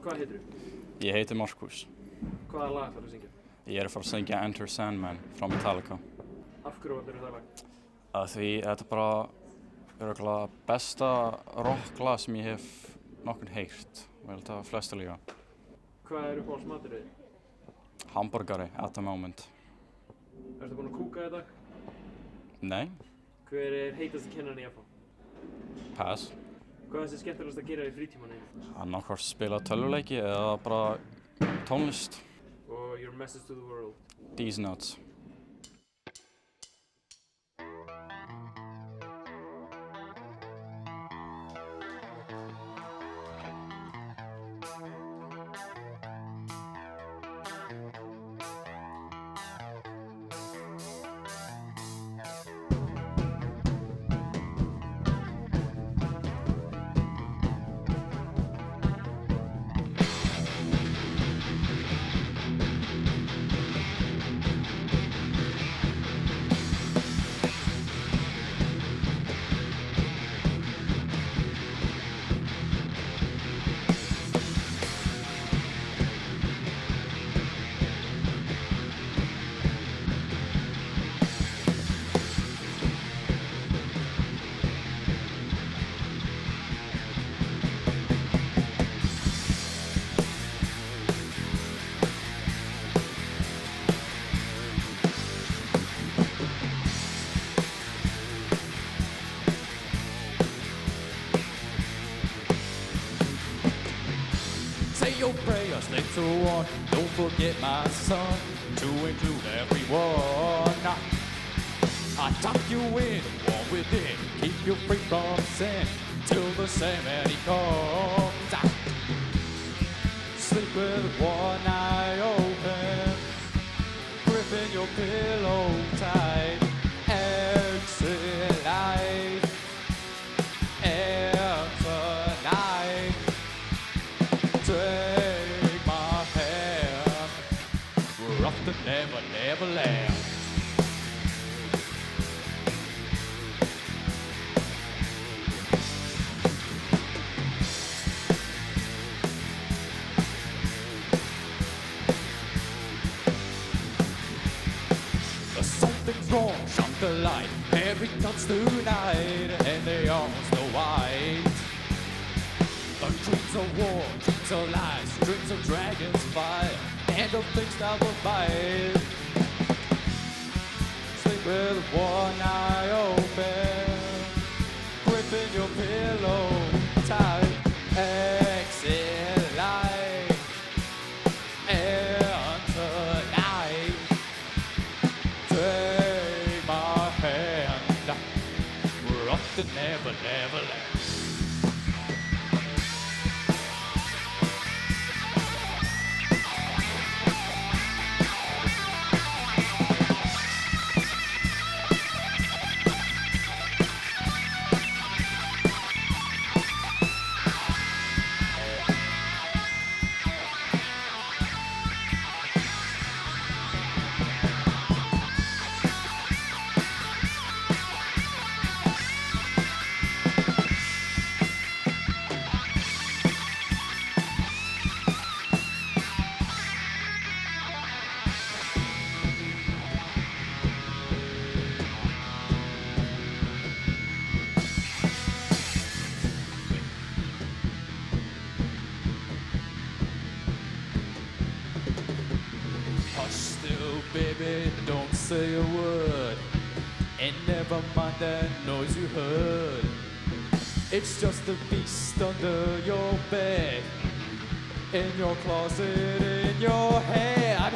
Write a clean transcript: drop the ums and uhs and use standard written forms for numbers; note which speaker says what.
Speaker 1: Hvað heitir þú?
Speaker 2: Ég heiti Markus.
Speaker 1: Hvaða lag ætlarðu að syngja?
Speaker 2: Ég er að fara að syngja Enter Sandman frá Metallica.
Speaker 1: Af hverju valdirðu það lag?
Speaker 2: Af því þetta er bara örugglega besta rocklag sem ég hef nokkurn heyrt og ég held að flesta líka.
Speaker 1: Hvað er uppáhaldsmaturinn?
Speaker 2: Hamborgari at the moment.
Speaker 1: Ertu búinn að kúka í dag?
Speaker 2: Nei,
Speaker 1: Hver er heitasti kennarinn í FH?
Speaker 2: pass.
Speaker 1: Hvað er þessi skemmtilegast að gera í frítímanum?
Speaker 2: Annarkvort spila tölvuleiki eða bara tónlist.
Speaker 1: Og your message to the world?
Speaker 2: These nuts.
Speaker 3: Say your prayers, let's go on. Don't forget, my son, to include everyone. I tuck you in, warm within, keep you free from sin, till the same he comes. Sleep with one eye open, gripping your pillow tight. Exit light, enter night. Take my hand, we're off to never, never land. Something's wrong, shine the light. Every touch tonight, and they almost know why. Dreams of war, dreams of lies, dreams of dragons fire, and of things that will bite. Sleep with one eye open, gripping your pillow tight. Exit light, enter night. Take my hand, we're off to never, never land. Still, baby, don't say a word, and never mind that noise you heard. It's just a beast under your bed, in your closet, in your head.